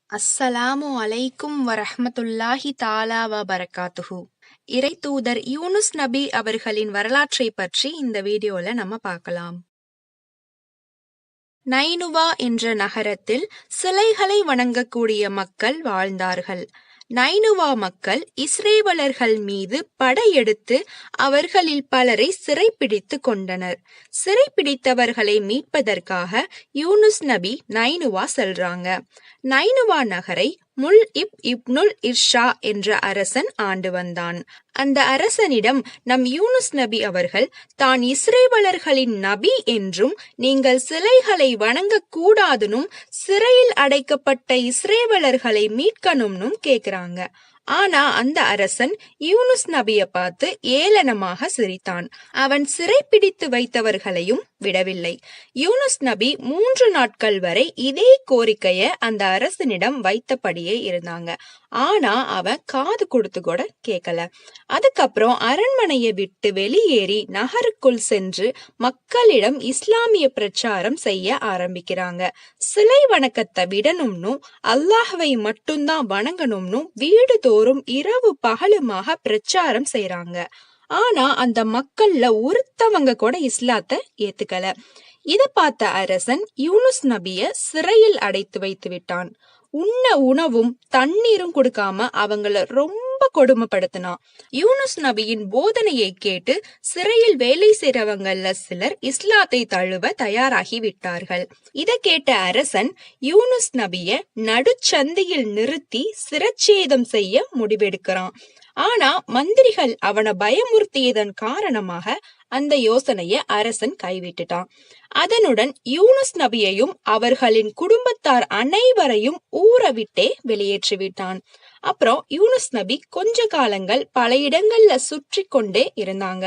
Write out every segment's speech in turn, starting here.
அஸ்ஸலாமு அலைக்கும் வரஹ்மத்துல்லாஹி தஆலா வபரகாத்துஹு. இறை தூதர் யூனுஸ் நபி அவர்களின் வரலாற்றை பற்றி இந்த வீடியோல நம்ம பார்க்கலாம். நைனுவா என்ற நகரத்தில் சிலைகளை வணங்கக்கூடிய மக்கள் வாழ்ந்தார்கள். நைனுவா மக்கள் இஸ்ரேலர்கள் மீது படையெடுத்து அவர்களில் பலரை சிறைப்பிடித்து கொண்டனர். சிறைப்பிடித்தவர்களை மீட்பதற்காக யூனுஸ் நபி நைனுவா செல்றாங்க. நைனுவா நகரை இப்னுல் இர்ஷா என்ற அரசன் ஆண்டு வந்தான். அந்த அரசனிடம் நம் யூனுஸ் நபி அவர்கள் தான் இஸ்ரேலர்களின் நபி என்றும் நீங்கள் சிலைகளை வணங்க கூடாதுனும் சிறையில் அடைக்கப்பட்ட இஸ்ரேலர்களை மீட்கணும்னு கேக்குறாங்க. ஆனா அந்த அரசன் யூனுஸ் நபியை பார்த்து ஏளனமாக சிரித்தான். அவன் சிறைப்பிடித்து வைத்தவர்களையும் விடவில்லை. யூனுஸ் நபி 3 நாட்கள் வரை இதே கோரிக்கைய அந்த அரசனிடம் வைத்தபடியே இருந்தாங்க. ஆனா அவன் காது கொடுத்து கூட கேட்கல. அதுக்கப்புறம் அரண்மனையை விட்டு வெளியேறி நகருக்குள் சென்று மக்களிடம் இஸ்லாமிய பிரச்சாரம் செய்ய ஆரம்பிக்கிறாங்க. சிலை வணக்கத்தை விடணும்னு அல்லாஹ்வை மட்டும்தான் வணங்கணும்னு வீடு தோறும் இரவு பகலுமாக பிரச்சாரம் செய்யறாங்க. ஆனா அந்த மக்கள்ல ஒருத்தவங்க கூட இஸ்லாத்தை ஏத்துக்கல. இத பார்த்த அரசன் யூனுஸ் நபிய சிறையில் அடைத்து வைத்து விட்டான். உண்ண உணவும் தண்ணீரும் கொடுக்காம அவங்கள ரொம்ப கொடுமைப்படுத்தினான். யூனுஸ் நபியின் போதனையை கேட்டு சிறையில் வேலை செய்றவங்கள்ல சிலர் இஸ்லாத்தை தழுவ தயாராகி விட்டார்கள். இத கேட்ட அரசன் யூனுஸ் நபிய நடுச்சந்தியில் நிறுத்தி சிரச்சேதம் செய்ய முடிவெடுக்கிறான். ஆனா மந்திரிகள் அவனை பயமுறுத்தியதன் காரணமாக அந்த யோசனைய அரசன் கைவிட்டுட்டான். அதனுடன் யூனுஸ் நபியையும் அவர்களின் குடும்பத்தார் அனைவரையும் ஊரை விட்டே வெளியேற்றிவிட்டான். அப்புறம் யூனுஸ் நபி கொஞ்ச காலங்கள் பல இடங்கள்ல சுற்றி கொண்டே இருந்தாங்க.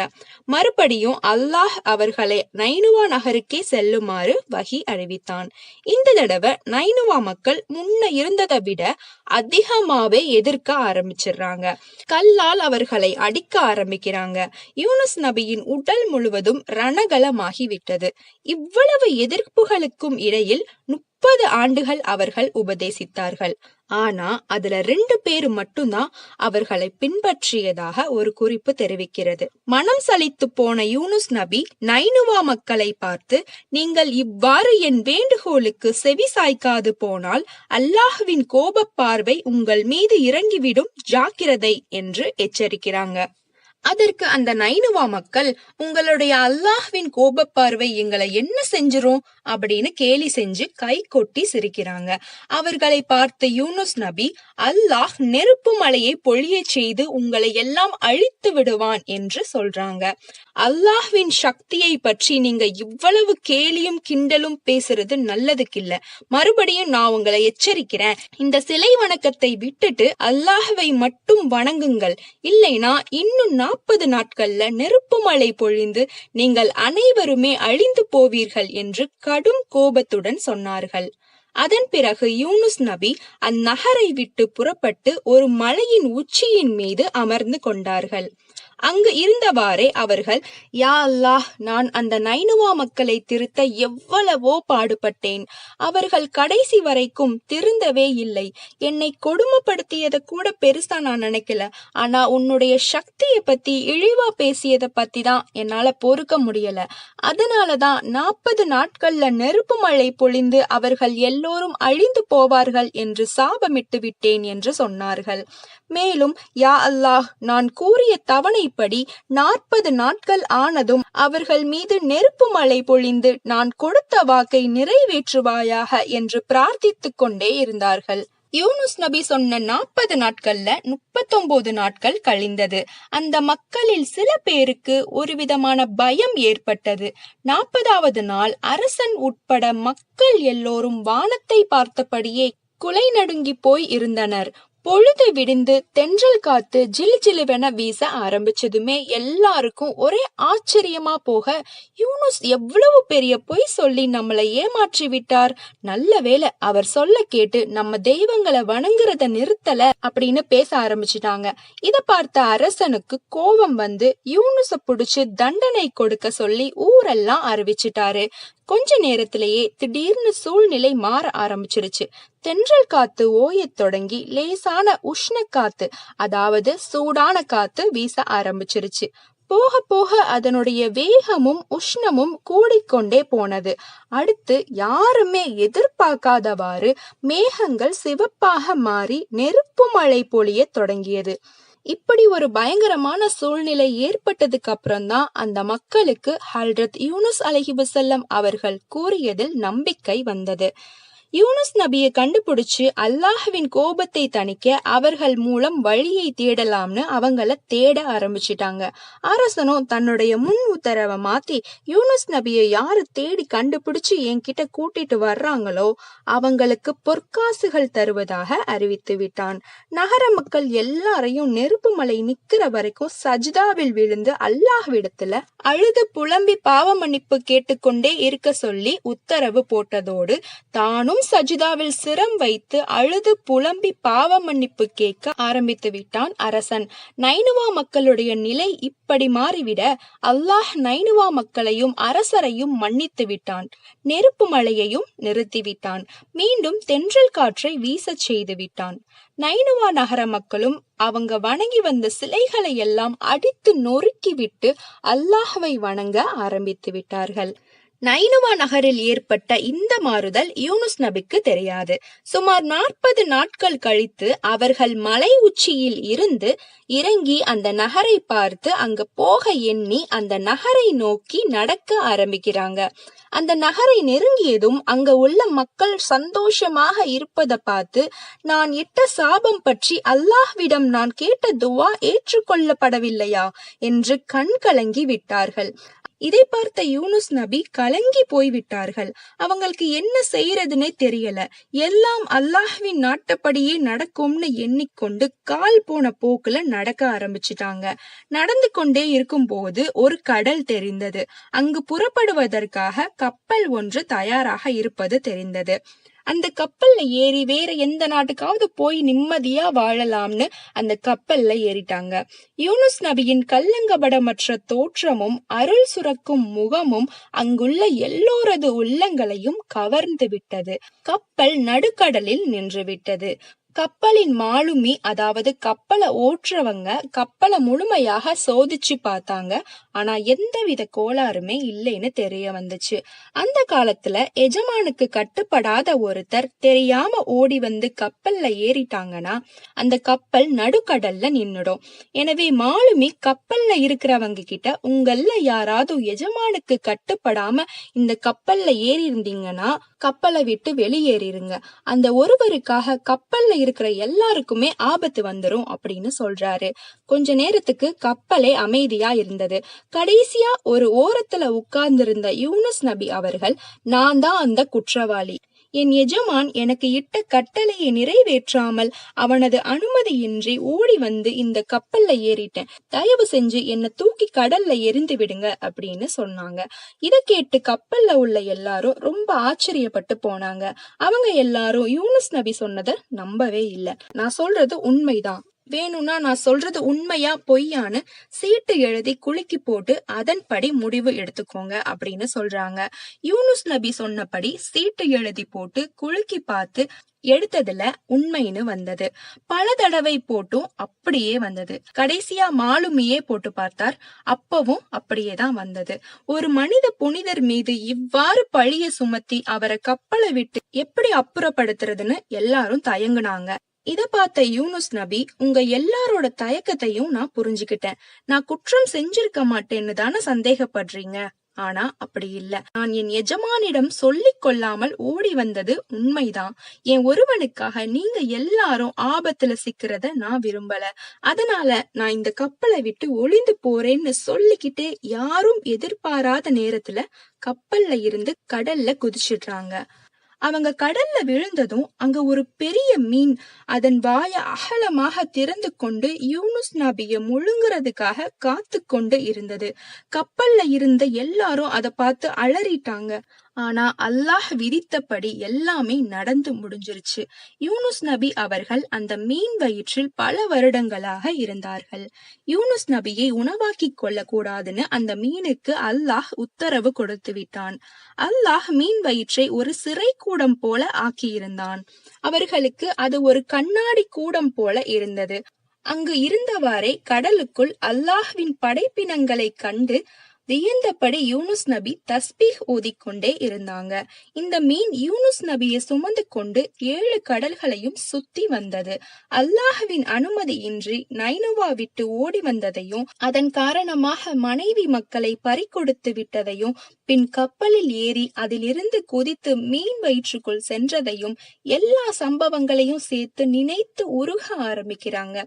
மறுபடியும் அல்லாஹ் அவர்களை நைனுவா நகருக்கே செல்லுமாறு வஹி அறிவித்தான். இந்த தடவை நைனுவா மக்கள் முன்ன இருந்ததை விட அதிகமாவே எதிர்க்க ஆரம்பிச்சிடுறாங்க. கல்லால் அவர்களை அடிக்க ஆரம்பிக்கிறாங்க. யூனுஸ் நபியின் உடல் முழுவதும் ரணகலமாகிவிட்டது. இவ்வளவு எதிர்ப்புகளுக்கும் இடையில் 30 ஆண்டுகள் அவர்கள் உபதேசித்தார்கள். ஆனா அதுல 2 பேர் மட்டும்தான் அவர்களை பின்பற்றியதாக ஒரு குறிப்பு தெரிவிக்கிறது. மனம் சலித்து போன யூனுஸ் நபி நைனுவா மக்களை பார்த்து, நீங்கள் இவ்வாறு என் வேண்டுகோளுக்கு செவி சாய்க்காது போனால் அல்லாஹ்வின் கோப பார்வை உங்கள் மீது இறங்கிவிடும், ஜாக்கிரதை என்று எச்சரிக்கிறாங்க. அதற்கு அந்த நைனுவா மக்கள், உங்களுடைய அல்லாஹ்வின் கோப பார்வை எங்களை என்ன செஞ்சிரும் அப்படின்னு கேலி செஞ்சு கை கொட்டி சிரிக்கிறாங்க. அவர்களை பார்த்த யூனுஸ் நபி, அல்லாஹ் நெருப்பு மலையை பொழிய செய்து உங்களை எல்லாம் அழித்து விடுவான் என்று சொல்றாங்க. அல்லாஹ்வின் சக்தியை பற்றி நீங்க இவ்வளவு கேலியும் கிண்டலும் பேசுறது நல்லதுக்கில்ல. மறுபடியும் நான் உங்களை எச்சரிக்கிறேன், இந்த சிலை வணக்கத்தை விட்டுட்டு அல்லாஹ்வை மட்டும் வணங்குங்கள். இல்லைனா இன்னும் 40 நாட்கள்ல நெருப்பு மழை பொழிந்து நீங்கள் அனைவருமே அழிந்து போவீர்கள் என்று கடும் கோபத்துடன் சொன்னார்கள். அதன் பிறகு யூனுஸ் நபி அந்நகரை விட்டு புறப்பட்டு ஒரு மலையின் உச்சியின் மீது அமர்ந்து கொண்டார்கள். அங்கு இருந்தவாறே அவர்கள், யா அல்லாஹ், நான் அந்த நைனுவா மக்களை திருத்த எவ்வளவோ பாடுபட்டேன். அவர்கள் கடைசி வரைக்கும் திருந்தவே இல்லை. என்னை கொடுமைப்படுத்தியதை கூட பெருசா நான் நினைக்கல. ஆனா உன்னுடைய சக்தியை பத்தி இழிவா பேசியதை பத்தி தான் என்னால பொறுக்க முடியல. அதனாலதான் 40 நாட்கள்ல நெருப்பு மழை பொழிந்து அவர்கள் எல்லோரும் அழிந்து போவார்கள் என்று சாபமிட்டு விட்டேன் என்று சொன்னார்கள். மேலும், யா அல்லாஹ், நான் கூறிய தவணைப்படி 40 நாட்கள் ஆனதும் அவர்கள் மீது நெருப்பு மழை பொழிந்து நான் கொடுத்த வாக்கை நிறைவேற்றுவாயாக என்று பிரார்த்தித்துக் கொண்டே இருந்தார்கள். யூனுஸ் நபி சொன்ன 40 நாட்கள்ல 39 நாட்கள் கழிந்தது. அந்த மக்களில் சில பேருக்கு ஒரு விதமான பயம் ஏற்பட்டது. 40வது நாள் அரசன் உட்பட மக்கள் எல்லோரும் வானத்தை பார்த்தபடியே குலை நடுங்கி போய் இருந்தனர். பொழுது விடிந்து தென்றல் காத்து ஜிலு ஜிலுவென வீச ஆரம்பிச்சதுமே எல்லாருக்கும் ஒரே ஆச்சரியமா போக, யூனுஸ் எவ்வளவு பெரிய பொய் சொல்லி நம்மளை ஏமாற்றி விட்டார். நல்ல வேளை அவர் சொல்ல கேட்டு நம்ம தெய்வங்களை வணங்குறத நிறுத்தல அப்படின்னு பேச ஆரம்பிச்சுட்டாங்க. இத பார்த்த அரசனுக்கு கோபம் வந்து யூனுஸ புடிச்சு தண்டனை கொடுக்க சொல்லி ஊரெல்லாம் அறிவிச்சிட்டாரு. கொஞ்ச நேரத்திலேயே திடீர்னு சூழ்நிலை மாற ஆரம்பிச்சிருச்சு. தென்றல் காத்து ஓயத் தொடங்கி லேசான உஷ்ண காத்து, அதாவது சூடான காத்து வீச ஆரம்பிச்சிருச்சு. போக போக அதனுடைய வேகமும் உஷ்ணமும் கூடிக்கொண்டே போனது. அடுத்து யாருமே எதிர்பார்க்காதவாறு மேகங்கள் சிவப்பாக மாறி நெருப்பு மழை பொழிய தொடங்கியது. இப்படி ஒரு பயங்கரமான சூழ்நிலை ஏற்பட்டதுக்கு அப்புறம்தான் அந்த மக்களுக்கு ஹல்ரத் யூனுஸ் அலைஹிவஸல்லம் அவர்கள் கூறியதில் நம்பிக்கை வந்தது. யூனுஸ் நபியை கண்டுபிடிச்சு அல்லாஹ்வின் கோபத்தை தணிக்க அவர்கள் மூலம் வழியை தேடலாம்னு அவங்கள தேட ஆரம்பிச்சிட்டாங்க. அரசனும் தன்னுடைய முன் உத்தரவை மாத்தி யூனுஸ் நபியை யாரு தேடி கண்டுபிடிச்சு என்கிட்ட கூட்டிட்டு வர்றாங்களோ அவங்களுக்கு பொற்காசுகள் தருவதாக அறிவித்து விட்டான். நகர மக்கள் எல்லாரையும் நெருப்பு மலை நிக்கிற வரைக்கும் சஜ்தாவில் விழுந்து அல்லாஹ்விடத்துல அழுது புலம்பி பாவ மன்னிப்பு கேட்டுக்கொண்டே இருக்க சொல்லி உத்தரவு போட்டதோடு தானும் சஜிதாவில் சிரம் வைத்து அழுது புலம்பி பாவ மன்னிப்பு கேட்க ஆரம்பித்து விட்டான் அரசன். நைனுவா மக்களுடைய நிலை இப்படி மாறிவிட அல்லாஹ் நைனுவா மக்களையும் அரசரையும் மன்னித்து விட்டான். நெருப்பு மழையையும் நிறுத்திவிட்டான். மீண்டும் தென்றல் காற்றை வீசச் செய்து விட்டான். நைனுவா நகர மக்களும் அவங்க வணங்கி வந்த சிலைகளை எல்லாம் அடித்து நொறுக்கி விட்டு அல்லாஹ்வை வணங்க ஆரம்பித்து விட்டார்கள். நைனுவா நகரில் ஏற்பட்ட இந்த மாறுதல் யூனுஸ் நபிக்கு தெரியாது. சுமார் 40 நாட்கள் கழித்து அவர்கள் மலை உச்சியில் இருந்து இறங்கி அந்த நகரை பார்த்து அங்க போக எண்ணி அந்த நகரை நோக்கி நடக்க ஆரம்பிக்கிறாங்க. அந்த நகரை நெருங்கியதும் அங்க உள்ள மக்கள் சந்தோஷமாக இருப்பதை பார்த்து நான் இட்ட சாபம் பற்றி அல்லாஹ்விடம் நான் கேட்ட துவா ஏற்றுக்கொள்ளப்படவில்லையா என்று கண் கலங்கி விட்டார்கள். இதை பார்த்த யூனுஸ் நபி கலங்கி போய்விட்டார்கள். அவங்களுக்கு என்ன செய்யறதுன்னே தெரியல. எல்லாம் அல்லாஹ்வின் நாட்டப்படியே நடக்கும்னு எண்ணிக்கொண்டு கால் போன போக்குல நடக்க ஆரம்பிச்சிட்டாங்க. நடந்து கொண்டே இருக்கும் போது ஒரு கடல் தெரிந்தது. அங்கு புறப்படுவதற்காக கப்பல் ஒன்று தயாராக இருப்பது தெரிந்தது. அந்த கப்பல்ல ஏறி வேற எந்த நாட்டுக்காவது போய் நிம்மதியா வாழலாம்னு அந்த கப்பல்ல ஏறிட்டாங்க. யூனுஸ் நபியின் கல்லங்கபடமற்ற தோற்றமும் அருள் சுரக்கும் முகமும் அங்குள்ள எல்லோரது உள்ளங்களையும் கவர்ந்து விட்டது. கப்பல் நடுக்கடலில் நின்று விட்டது. கப்பலின் மாலுமி, அதாவது கப்பலை ஓட்டுறவங்க கப்பலை முழுமையாக சோதிச்சு பார்த்தாங்க. ஆனா எந்தவித கோளாறுமே இல்லைன்னு தெரிய வந்துச்சு. அந்த காலத்துல எஜமானுக்கு கட்டுப்படாத ஒருத்தர் தெரியாம ஓடி வந்து கப்பல்ல ஏறிட்டாங்கன்னா அந்த கப்பல் நடுக்கடல்ல நின்னுடும். எனவே மாலுமி கப்பல்ல இருக்கிறவங்க கிட்ட உங்கள யாராவது எஜமானுக்கு கட்டுப்படாம இந்த கப்பல்ல ஏறி இருந்தீங்கன்னா கப்பலை விட்டு வெளியேறிருங்க. அந்த ஒருவருக்காக கப்பல்ல இருக்கிற எல்லாருக்குமே ஆபத்து வந்துரும் அப்படின்னு சொல்றாரு. கொஞ்ச நேரத்துக்கு கப்பலே அமைதியா இருந்தது. கடைசியா ஒரு ஓரத்துல உட்கார்ந்திருந்த யூனுஸ் நபி அவர்கள், நான் தான் அந்த குற்றவாளி. என் எஜமான் எனக்கு இட்ட கட்டளையை நிறைவேற்றாமல் அவனது அனுமதியின்றி ஓடி வந்து இந்த கப்பல்ல ஏறிட்டேன். தயவு செஞ்சு என்னை தூக்கி கடல்ல எரிந்து விடுங்க அப்படின்னு சொன்னாங்க. இதை கேட்டு கப்பல்ல உள்ள எல்லாரும் ரொம்ப ஆச்சரியப்பட்டு போனாங்க. அவங்க எல்லாரும் யூனுஸ் நபி சொன்னதை நம்பவே இல்லை. நான் சொல்றது உண்மைதான், வேணும்னா நான் சொல்றது உண்மையா பொய்யான்னு சீட்டு எழுதி குலுக்கி போட்டு அதன்படி முடிவு எடுத்துக்கோங்க அப்படின்னு சொல்றாங்க. யூனுஸ் நபி சொன்னபடி சீட்டு எழுதி போட்டு குலுக்கி பார்த்து எடுத்ததுல உண்மைன்னு வந்தது. பல தடவை போட்டும் அப்படியே வந்தது. கடைசியா மாலுமியே போட்டு பார்த்தார், அப்பவும் அப்படியேதான் வந்தது. ஒரு மனித புனிதர் மீது இவ்வாறு பழிய சுமத்தி அவரை கப்பலை விட்டு எப்படி அப்புறப்படுத்துறதுன்னு எல்லாரும் தயங்குனாங்க. இத பார்த்த யூனுஸ் நபி, உங்க எல்லாரோட தயக்கத்தையும் நான் புரிஞ்சுக்கிட்டேன். நான் குற்றம் செஞ்சிருக்க மாட்டேன்னு தானே சந்தேகப்படுறீங்க. ஆனா அப்படி இல்ல. நான் என் எஜமானிடம் சொல்லிக் கொள்ளாமல் ஓடி வந்தது உண்மைதான். என் ஒருவனுக்காக நீங்க எல்லாரும் ஆபத்துல சிக்கிறத நான் விரும்பல. அதனால நான் இந்த கப்பலை விட்டு ஒளிந்து போறேன்னு சொல்லிக்கிட்டே யாரும் எதிர்பாராத நேரத்துல கப்பல்ல இருந்து கடல்ல குதிச்சிடுறாங்க. அவங்க கடல்ல விழுந்ததும் அங்க ஒரு பெரிய மீன் அதன் வாய அகலமாக திறந்து கொண்டு யூனுஸ் நபிய முழுங்குறதுக்காக காத்து கொண்டு இருந்தது. கப்பல்ல இருந்த எல்லாரும் அதை பார்த்து அலறிட்டாங்க. ஆனா அல்லாஹ் விதித்தபடி எல்லாமே நடந்து முடிஞ்சிருச்சு. யூனுஸ் நபி அவர்கள் அந்த மீன் வயிற்றில் பல வருடங்களாக இருந்தார்கள். யூனுஸ் நபியை உணவாக்கிக் கொள்ள கூடாதுன்னு அந்த மீனுக்கு அல்லாஹ் உத்தரவு கொடுத்து விட்டான். அல்லாஹ் மீன் வயிற்றை ஒரு சிறை கூடம் போல ஆக்கியிருந்தான். அவர்களுக்கு அது ஒரு கண்ணாடி கூடம் போல இருந்தது. அங்கு இருந்தவாறே கடலுக்குள் அல்லாஹ்வின் படைப்பினங்களை கண்டு வியந்தபடி யூனுஸ் நபி தஸ்பீஹ் ஓதிக்கொண்டே இருந்தாங்க. இந்த மீன் யூனுஸ் நபியை சுமந்து கொண்டு 7 கடல்களையும் சுத்தி வந்தது. அல்லாஹ்வின் அனுமதியின்றி நைனுவா விட்டு ஓடி வந்ததையும், அதன் காரணமாக மனைவி மக்களை பறிகொடுத்து விட்டதையும், பின் கப்பலில் ஏறி அதிலிருந்து குதித்து மீன் வயிற்றுக்குள் சென்றதையும், எல்லா சம்பவங்களையும் சேர்த்து நினைத்து உருக ஆரம்பிக்கிறாங்க.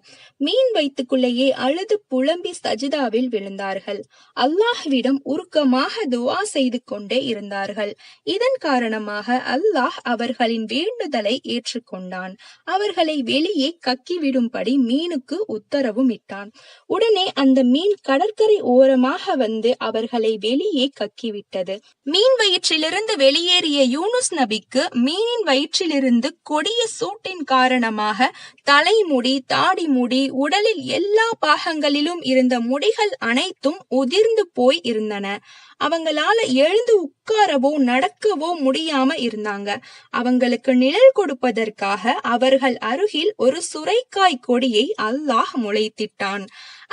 மீன் வயிற்றுக்குள்ளேயே அழுது புலம்பி சஜிதாவில் விழுந்தார்கள். அல்லாஹ்விடம் உருக்கமாக துஆ செய்து கொண்டே இருந்தார்கள். இதன் காரணமாக அல்லாஹ் அவர்களின் வேண்டுதலை ஏற்றுக்கொண்டான். அவர்களை வெளியே கக்கிவிடும்படி மீனுக்கு உத்தரவும் இட்டான். உடனே அந்த மீன் கடற்கரை ஓரமாக வந்து அவர்களை வெளியே கக்கிவிட்டது. மீன் வயிற்றிலிருந்து வெளியேறிய யூனுஸ் நபிக்கு மீனின் வயிற்றிலிருந்து கொடிய சூட்டின் காரணமாக தலைமுடி, தாடி முடி, உடலில் எல்லா பாகங்களிலும் இருந்த முடிகள் அனைத்தும் உதிர்ந்து போய் இருந்தன. அவங்களால எழுந்து உட்காரவோ நடக்கவோ முடியாம இருந்தாங்க. அவங்களுக்கு நிழல் கொடுப்பதற்காக அவர்கள் அருகில் ஒரு சுரைக்காய் கொடியை அல்லாஹ் முளைத்திட்டான்.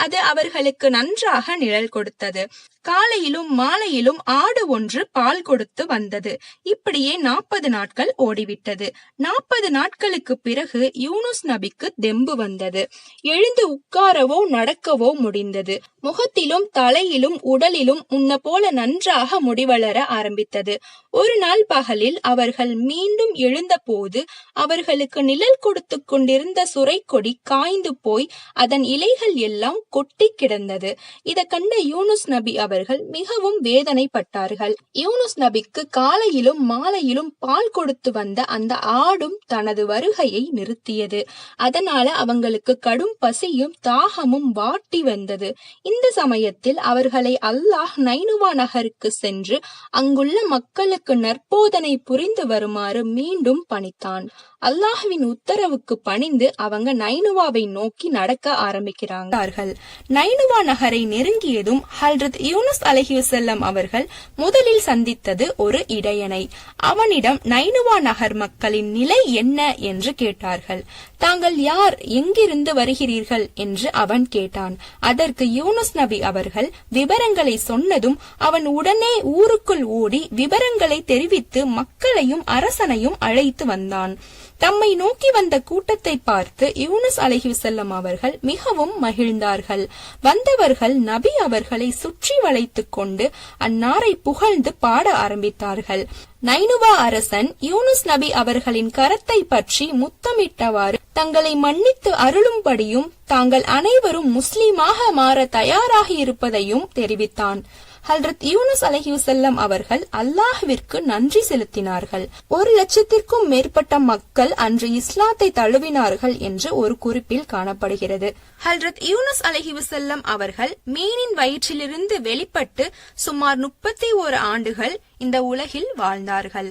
அது அவர்களுக்கு நன்றாக நிழல் கொடுத்தது. காலையிலும் மாலையிலும் ஆடு ஒன்று பால் கொடுத்து வந்தது. இப்படியே 40 நாட்கள் ஓடிவிட்டது. 40 நாட்களுக்கு பிறகு யூனுஸ் நபிக்கு தெம்பு வந்தது. எழுந்து உட்காரவோ நடக்கவோ முடிந்தது. முகத்திலும் தலையிலும் உடலிலும் முன்ன போல நன்றாக முடிவளர ஆரம்பித்தது. ஒரு நாள் பகலில் அவர்கள் மீண்டும் எழுந்த போது அவர்களுக்கு நிழல் கொடுத்து கொண்டிருந்த சுரைக்கொடி காய்ந்து போய் அதன் இலைகள் எல்லாம் கொட்டி கிடந்தது. இதை கண்ட யூனுஸ் நபி அவர்கள் மிகவும் வேதனைப்பட்டார்கள். யூனுஸ் நபிக்கு காலையிலும் மாலையிலும் பால் கொடுத்து வந்த அந்த ஆடும் தனது வருகையை நிறுத்தியது. அதனால அவங்களுக்கு கடும் பசியும் தாகமும் வாட்டி வந்தது. இந்த சமயத்தில் அவர்களை அல்லாஹ் நைனுவா நகருக்கு சென்று அங்குள்ள மக்களுக்கு நற்போதனை புரிந்து வருமாறு மீண்டும் பணித்தான். அல்லாஹ்வின் உத்தரவுக்கு பணிந்து அவங்க நைனுவாவை நோக்கி நடக்க ஆரம்பிக்கிறார்கள். நைனுவா நகரை நெருங்கியதும் ஹல்ரத் யூனுஸ் அலைஹிவஸல்லம் அவர்கள் முதலில் சந்தித்தது ஒரு இடையனை. அவனிடம் நைனுவா நகர் மக்களின் நிலை என்ன என்று கேட்டார்கள். தாங்கள் யார், எங்கிருந்து வருகிறீர்கள் என்று அவன் கேட்டான். அதற்கு யூனுஸ் நபி அவர்கள் விவரங்களை சொன்னதும் அவன் உடனே ஊருக்குள் ஓடி விவரங்களை தெரிவித்து மக்களையும் அரசனையும் அழைத்து வந்தான். தம்மை நோக்கி வந்த கூட்டத்தை பார்த்து யூனுஸ் அலைஹிவஸல்லம் அவர்கள் மிகவும் மகிழ்ந்தார்கள். வந்தவர்கள் நபி அவர்களை சுற்றி வளைத்துக் கொண்டு அன்னாரை புகழ்ந்து பாட ஆரம்பித்தார்கள். நைனுவா அரசன் யூனுஸ் நபி அவர்களின் கரத்தை பற்றி முத்தமிட்டவாறு தங்களை மன்னித்து அருளும்படியும் தாங்கள் அனைவரும் முஸ்லிமாக மாற தயாராகி இருப்பதையும் தெரிவித்தான். ஹல்ரத் யூனுஸ் அலைஹிவஸல்லம் அவர்கள் அல்லாஹ்விற்கு நன்றி செலுத்தினார்கள். 1,00,000க்கும் மேற்பட்ட மக்கள் அன்று இஸ்லாத்தை தழுவினார்கள் என்று ஒரு குறிப்பில் காணப்படுகிறது. ஹல்ரத் யூனுஸ் அலைஹிவஸல்லம் அவர்கள் மீனின் வயிற்றிலிருந்து வெளிப்பட்டு சுமார் 31 ஆண்டுகள் இந்த உலகில் வாழ்ந்தார்கள்.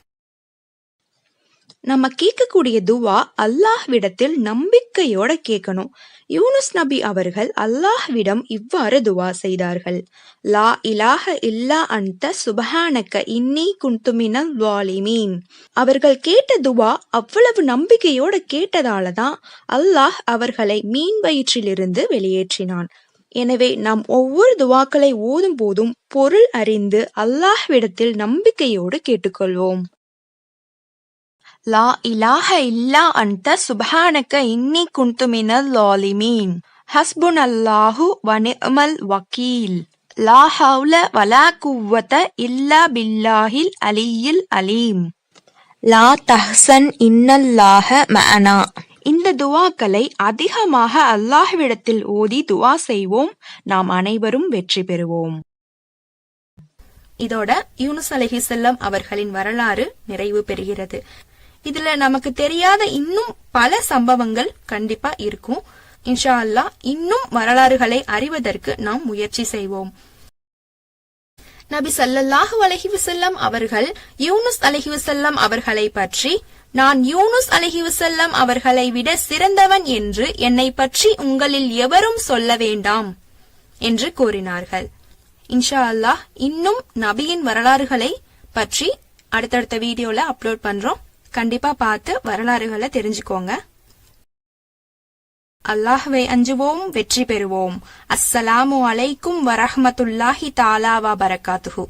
நம்ம கேட்கக்கூடிய துவா அல்லாஹ்விடத்தில் நம்பிக்கையோட கேட்கணும். யூனுஸ் நபி அவர்கள் அல்லாஹ்விடம் இவ்வாறு துவா செய்தார்கள். லா இலாஹ இல்லா அன்த சுப்ஹானக இன்னி குன்து மினல் ஸாலிமீன். அவர்கள் கேட்ட துவா அவ்வளவு நம்பிக்கையோட கேட்டதாலதான் அல்லாஹ் அவர்களை மீன் வயிற்றிலிருந்து வெளியேற்றினான். எனவே நாம் ஒவ்வொரு துவாக்களை ஓதும் போதும் பொருள் அறிந்து அல்லாஹ்விடத்தில் நம்பிக்கையோடு கேட்டுக்கொள்வோம். லா இலாஹ இல்லா அன்த சுப்ஹானக இன்னி குன்து மினல் ஸாலிமீன். ஹஸ்புனல்லாஹு வ நிஅமல் வக்கீல். லா ஹவ்ல வலா குவ்வத இல்லா பில்லாஹில் அலியில் அலீம். லா தஹ்சன் இன்னல்லாஹ மஅனா. இந்த துவாக்களை அதிகமாக அல்லாஹ்விடத்தில் ஓதி துவா செய்வோம். நாம் அனைவரும் வெற்றி பெறுவோம். இதோட யூனுஸ் அலைஹிஸ்ஸலாம் அவர்களின் வரலாறு நிறைவு பெறுகிறது. இதுல நமக்கு தெரியாத இன்னும் பல சம்பவங்கள் கண்டிப்பா இருக்கும். இன்ஷா அல்லாஹ் இன்னும் வரலாறுகளை அறிவதற்கு நாம் முயற்சி செய்வோம். நபி ஸல்லல்லாஹு அலைஹி வஸல்லம் அவர்கள் யூனுஸ் அலைஹி வஸல்லம் அவர்களை பற்றி, நான் யூனுஸ் அலைஹி வஸல்லம் அவர்களை விட சிறந்தவன் என்று என்னை பற்றி உங்களில் எவரும் சொல்ல வேண்டாம் என்று கூறினார்கள். இன்ஷா அல்லாஹ் இன்னும் நபியின் வரலாறுகளை பற்றி அடுத்தடுத்த வீடியோல அப்லோட் பண்றோம். கண்டிப்பா பார்த்து வரலாறுகளை தெரிஞ்சுக்கோங்க. அல்லாஹ்வை அஞ்சுவோம், வெற்றி பெறுவோம். அஸ்ஸலாமு அலைக்கும் வரஹ்மத்துல்லாஹி தஆலா வ பரகாத்துஹு.